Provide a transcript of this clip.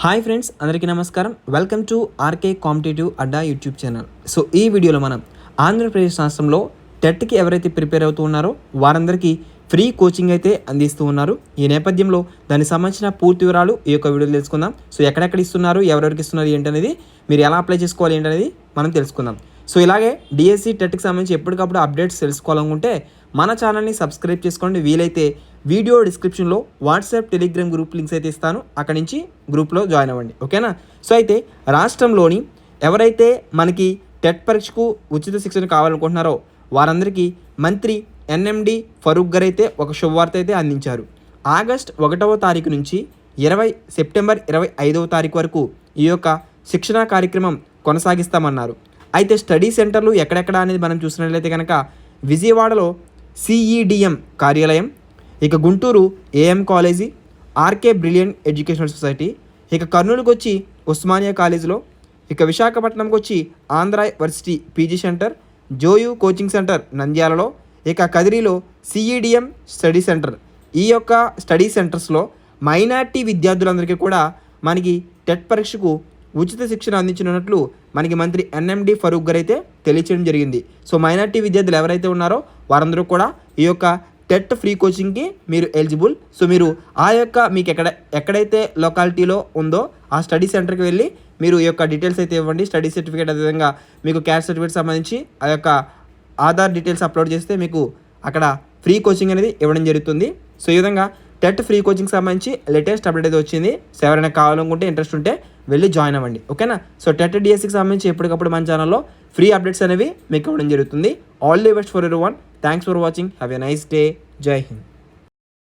Hi friends, అందరికీ నమస్కారం. Welcome to RK competitive అడ్డా యూట్యూబ్ ఛానల్. సో ఈ వీడియోలో మనం ఆంధ్రప్రదేశ్ రాష్ట్రంలో టెట్కి ఎవరైతే ప్రిపేర్ అవుతూ ఉన్నారో వారందరికీ ఫ్రీ కోచింగ్ అయితే అందిస్తూ ఉన్నారు. ఈ నేపథ్యంలో దానికి సంబంధించిన పూర్తి వివరాలు ఈ యొక్క వీడియోలో తెలుసుకుందాం. సో ఎక్కడెక్కడ ఇస్తున్నారు, ఎవరెవరికి ఇస్తున్నారు ఏంటనేది, మీరు ఎలా అప్లై చేసుకోవాలి ఏంటనేది మనం తెలుసుకుందాం. సో ఇలాగే డిఎస్సి టెట్కి సంబంధించి ఎప్పటికప్పుడు అప్డేట్స్ తెలుసుకోవాలనుకుంటే మన ఛానల్ని సబ్స్క్రైబ్ చేసుకోండి. వీలైతే వీడియో డిస్క్రిప్షన్లో వాట్సాప్, టెలిగ్రామ్ గ్రూప్ లింక్స్ అయితే ఇస్తాను, అక్కడి నుంచి గ్రూప్లో జాయిన్ అవ్వండి. ఓకేనా? సో అయితే రాష్ట్రంలోని ఎవరైతే మనకి టెట్ పరీక్షకు ఉచిత శిక్షణ కావాలనుకుంటున్నారో వారందరికీ మంత్రి ఎన్ఎండి ఫరూక్ గారు అయితే ఒక శుభవార్త అయితే అందించారు. ఆగస్ట్ 1వ తారీఖు నుంచి సెప్టెంబర్ 25వ తారీఖు వరకు ఈ యొక్క శిక్షణా కార్యక్రమం కొనసాగిస్తామన్నారు. అయితే స్టడీ సెంటర్లు ఎక్కడెక్కడ అనేది మనం చూసినట్లయితే కనుక విజయవాడలో సిఈడిఎం కార్యాలయం, ఇక Guntur AM college, RK brilliant educational society, ఇక కర్నూలుకి వచ్చి ఉస్మానియా కాలేజీలో, ఇక విశాఖపట్నంకి వచ్చి ఆంధ్ర యూనివర్సిటీ పీజీ సెంటర్, జోయూ కోచింగ్ సెంటర్ నంద్యాలలో, ఇక కదిరిలో సిఈడిఎం స్టడీ సెంటర్. ఈ యొక్క స్టడీ సెంటర్స్లో మైనార్టీ విద్యార్థులందరికీ కూడా మనకి టెట్ పరీక్షకు ఉచిత శిక్షణ అందించనున్నట్లు మనకి మంత్రి ఎన్ఎండి ఫరూక్ గారు అయితే తెలియచేయడం జరిగింది. సో మైనార్టీ విద్యార్థులు ఎవరైతే ఉన్నారో వారందరూ కూడా ఈ యొక్క టెట్ ఫ్రీ కోచింగ్కి మీరు ఎలిజిబుల్. సో మీరు ఆ యొక్క మీకు ఎక్కడైతే లొకాలిటీలో ఉందో ఆ స్టడీ సెంటర్కి వెళ్ళి మీరు ఈ యొక్క డీటెయిల్స్ అయితే ఇవ్వండి. స్టడీ సర్టిఫికేట్, అదేవిధంగా మీకు క్యాస్ట్ సర్టిఫికేట్ సంబంధించి ఆ యొక్క ఆధార్ డీటెయిల్స్ అప్లోడ్ చేస్తే మీకు అక్కడ ఫ్రీ కోచింగ్ అనేది ఇవ్వడం జరుగుతుంది. సో ఈ విధంగా టెట్ ఫ్రీ కోచింగ్ సంబంధించి లేటెస్ట్ అప్డేట్ అయితే వచ్చింది. సో ఎవరైనా కావాలనుకుంటే, ఇంట్రెస్ట్ ఉంటే వెళ్ళి జాయిన్ అవ్వండి. ఓకేనా? సో టెట్ డిఎస్సికి సంబంధించి ఎప్పటికప్పుడు మన ఛానల్లో ఫ్రీ అప్డేట్స్ అనేవి మీకు ఇవ్వడం జరుగుతుంది. All the best for everyone. Thanks for watching. Have a nice day. జై హింద్.